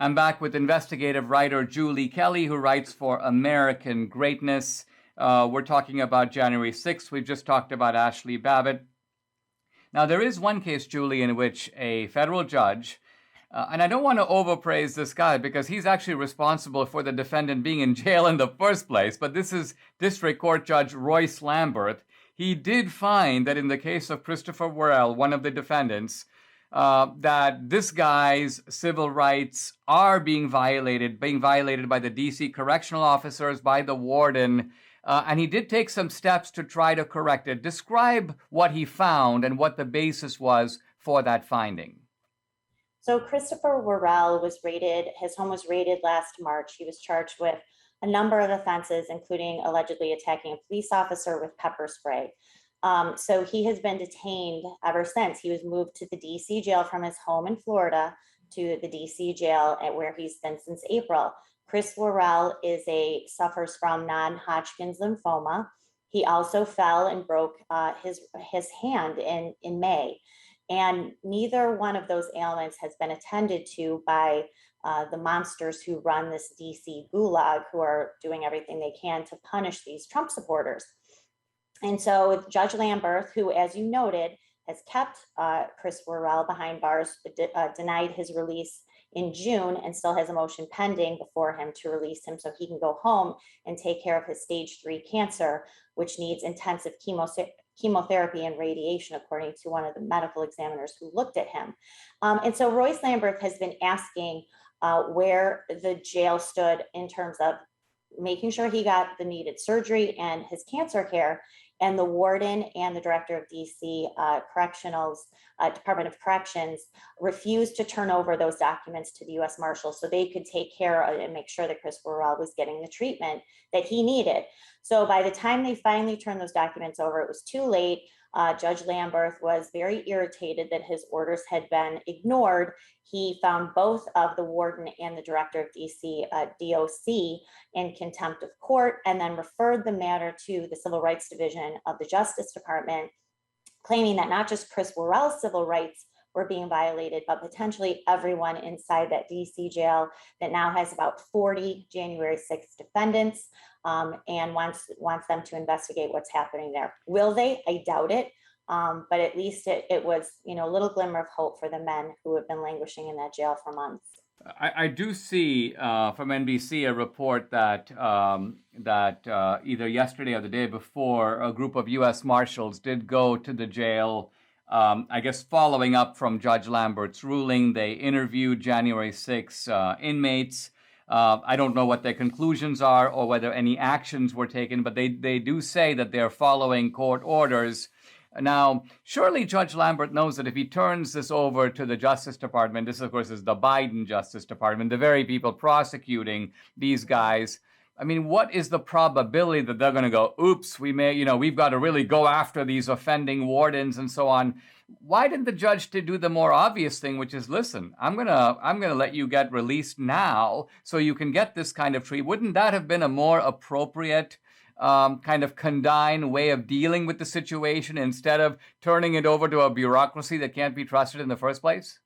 I'm back with investigative writer Julie Kelly, who writes for American Greatness. We're talking about January 6th. We've just talked about Ashley Babbitt. Now, there is one case, Julie, in which a federal judge, and I don't want to overpraise this guy because he's actually responsible for the defendant being in jail in the first place, but this is District Court Judge Royce Lamberth. He did find that in the case of Christopher Worrell, one of the defendants, that this guy's civil rights are being violated by the DC correctional officers, by the warden, and he did take some steps to try to correct it. Describe what he found and what the basis was for that finding. So Christopher Worrell his home was raided last March. He was charged with a number of offenses, including allegedly attacking a police officer with pepper spray. So he has been detained ever since. He was moved to the DC jail from his home in Florida to the DC jail, where he's been since April. Chris Worrell suffers from non-Hodgkin's lymphoma. He also fell and broke his hand in May. And neither one of those ailments has been attended to by the monsters who run this DC gulag, who are doing everything they can to punish these Trump supporters. And so Judge Lamberth, who, as you noted, has kept Chris Worrell behind bars, denied his release in June, and still has a motion pending before him to release him so he can go home and take care of his stage 3 cancer, which needs intensive chemotherapy and radiation, according to one of the medical examiners who looked at him. And so Royce Lamberth has been asking where the jail stood in terms of making sure he got the needed surgery and his cancer care. And the warden and the director of DC Department of Corrections refused to turn over those documents to the U.S. Marshals so they could take care of and make sure that Chris Worrell was getting the treatment that he needed. So by the time they finally turned those documents over, it was too late. Judge Lamberth was very irritated that his orders had been ignored. He found both of the warden and the director of DC DOC in contempt of court, and then referred the matter to the Civil Rights Division of the Justice Department, claiming that not just Chris Worrell's civil rights were being violated, but potentially everyone inside that DC jail that now has about 40 January 6th defendants, and wants them to investigate what's happening there. Will they? I doubt it. But at least it was, a little glimmer of hope for the men who have been languishing in that jail for months. I do see from NBC a report that either yesterday or the day before, a group of U.S. Marshals did go to the jail. I guess following up from Judge Lamberth's ruling, they interviewed January 6 inmates. I don't know what their conclusions are or whether any actions were taken, but they do say that they're following court orders. Now, surely Judge Lamberth knows that if he turns this over to the Justice Department, this, of course, is the Biden Justice Department, the very people prosecuting these guys. I mean, what is the probability that they're going to go, oops, we've got to really go after these offending wardens and so on? Why didn't the judge do the more obvious thing, which is, listen, I'm gonna let you get released now so you can get this kind of treatment? Wouldn't that have been a more appropriate kind of condign way of dealing with the situation instead of turning it over to a bureaucracy that can't be trusted in the first place?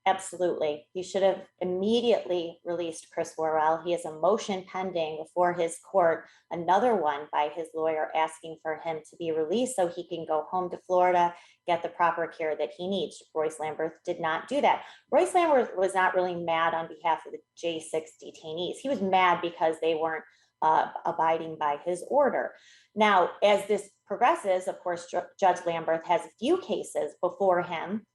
Absolutely. He should have immediately released Chris Worrell. He has a motion pending before his court, another one by his lawyer asking for him to be released so he can go home to Florida, get the proper care that he needs. Royce Lamberth did not do that. Royce Lamberth was not really mad on behalf of the J6 detainees. He was mad because they weren't abiding by his order. Now, as this progresses, of course, Judge Lamberth has a few cases before him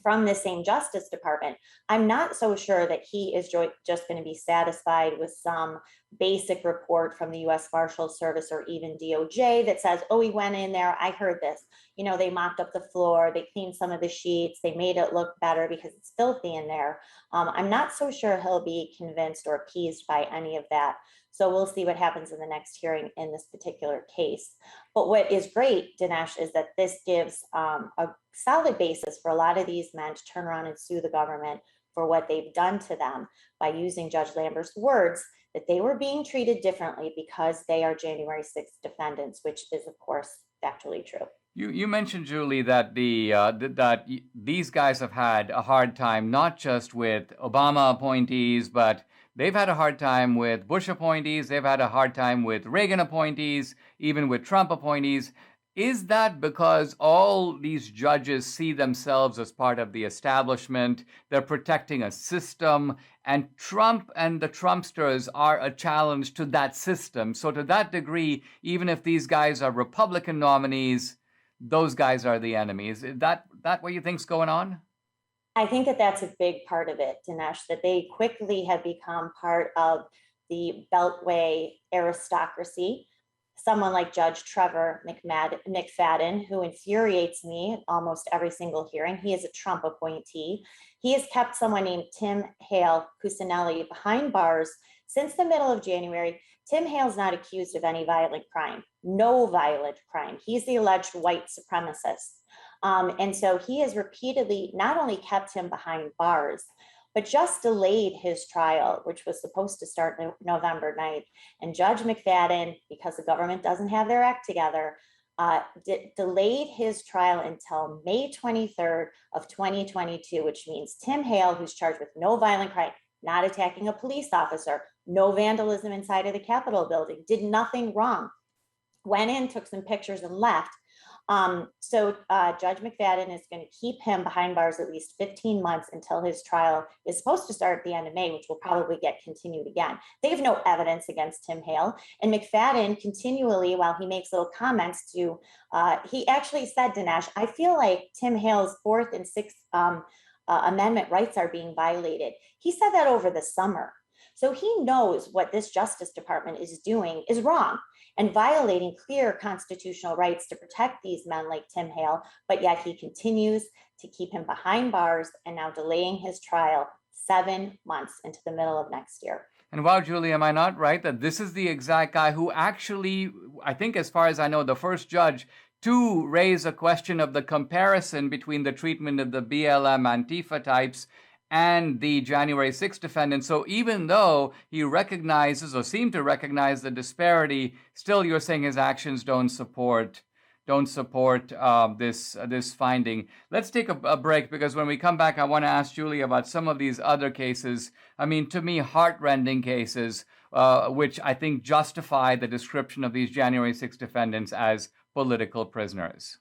from the same Justice Department. I'm not so sure that he is just going to be satisfied with some basic report from the U.S. Marshals Service or even DOJ that says, oh, he went in there, I heard this. They mopped up the floor, they cleaned some of the sheets, they made it look better because it's filthy in there. I'm not so sure he'll be convinced or appeased by any of that. So we'll see what happens in the next hearing in this particular case. But what is great, Dinesh, is that this gives a solid basis for a lot of these men to turn around and sue the government for what they've done to them by using Judge Lamberth's words that they were being treated differently because they are January 6th defendants, which is, of course, factually true. You mentioned, Julie, that these guys have had a hard time not just with Obama appointees, but they've had a hard time with Bush appointees. They've had a hard time with Reagan appointees, even with Trump appointees. Is that because all these judges see themselves as part of the establishment? They're protecting a system, and Trump and the Trumpsters are a challenge to that system. So, to that degree, even if these guys are Republican nominees, those guys are the enemies. Is that what you think's going on? I think that that's a big part of it, Dinesh, that they quickly have become part of the Beltway aristocracy. Someone like Judge Trevor McFadden, who infuriates me almost every single hearing. He is a Trump appointee. He has kept someone named Tim Hale Cusinelli behind bars since the middle of January. Tim Hale's not accused of any violent crime, no violent crime. He's the alleged white supremacist. And so he has repeatedly not only kept him behind bars, but just delayed his trial, which was supposed to start November 9th. And Judge McFadden, because the government doesn't have their act together, delayed his trial until May 23rd of 2022, which means Tim Hale, who's charged with no violent crime, not attacking a police officer, no vandalism inside of the Capitol building, did nothing wrong, went in, took some pictures and left. So Judge McFadden is going to keep him behind bars at least 15 months until his trial is supposed to start at the end of May, which will probably get continued again. They have no evidence against Tim Hale. And McFadden continually, while he makes little comments to, he actually said, Dinesh, I feel like Tim Hale's Fourth and Sixth Amendment rights are being violated. He said that over the summer. So he knows what this Justice Department is doing is wrong and violating clear constitutional rights to protect these men like Tim Hale, but yet he continues to keep him behind bars and now delaying his trial 7 months into the middle of next year. And wow, Julie, am I not right that this is the exact guy who actually, I think as far as I know, the first judge to raise a question of the comparison between the treatment of the BLM Antifa types and the January 6th defendants. So even though he recognizes or seemed to recognize the disparity, still you're saying his actions don't support this finding. Let's take a break, because when we come back, I want to ask Julie about some of these other cases. I mean, to me, heartrending cases, which I think justify the description of these January 6th defendants as political prisoners.